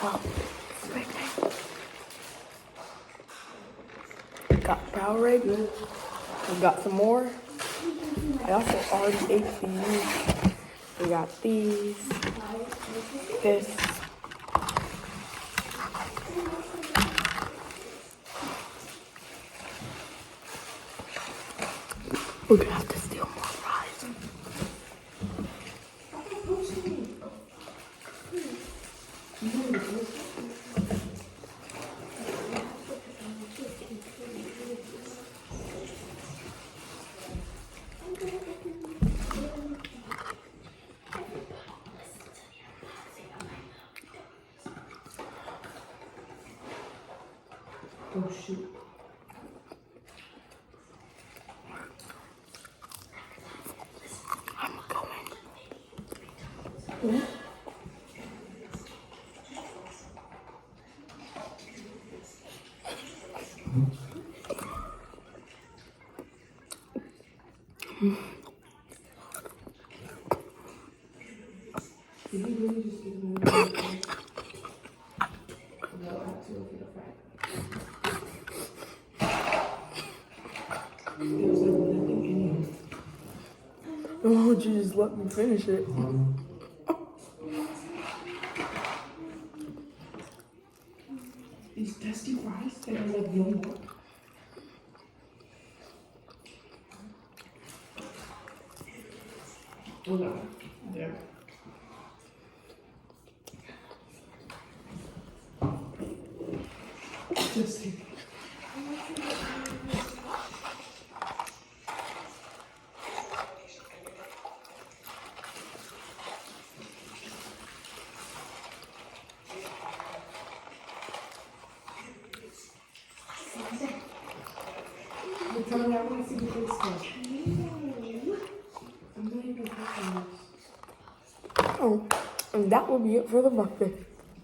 Oh, got Powerade. We got some more. I also already ate these. We got these. This. We're gonna have to steal more fries. Oh shoot. I'm going. Did he really just give me one? No, I have to look at the fact. There was like nothing in here. Why would you just let me finish it? These dusty fries that are like yum. Hold on. There. Just take it. Tell me I want to see the big stuff. I'm not even talking. Oh, and that will be it for the mukbang.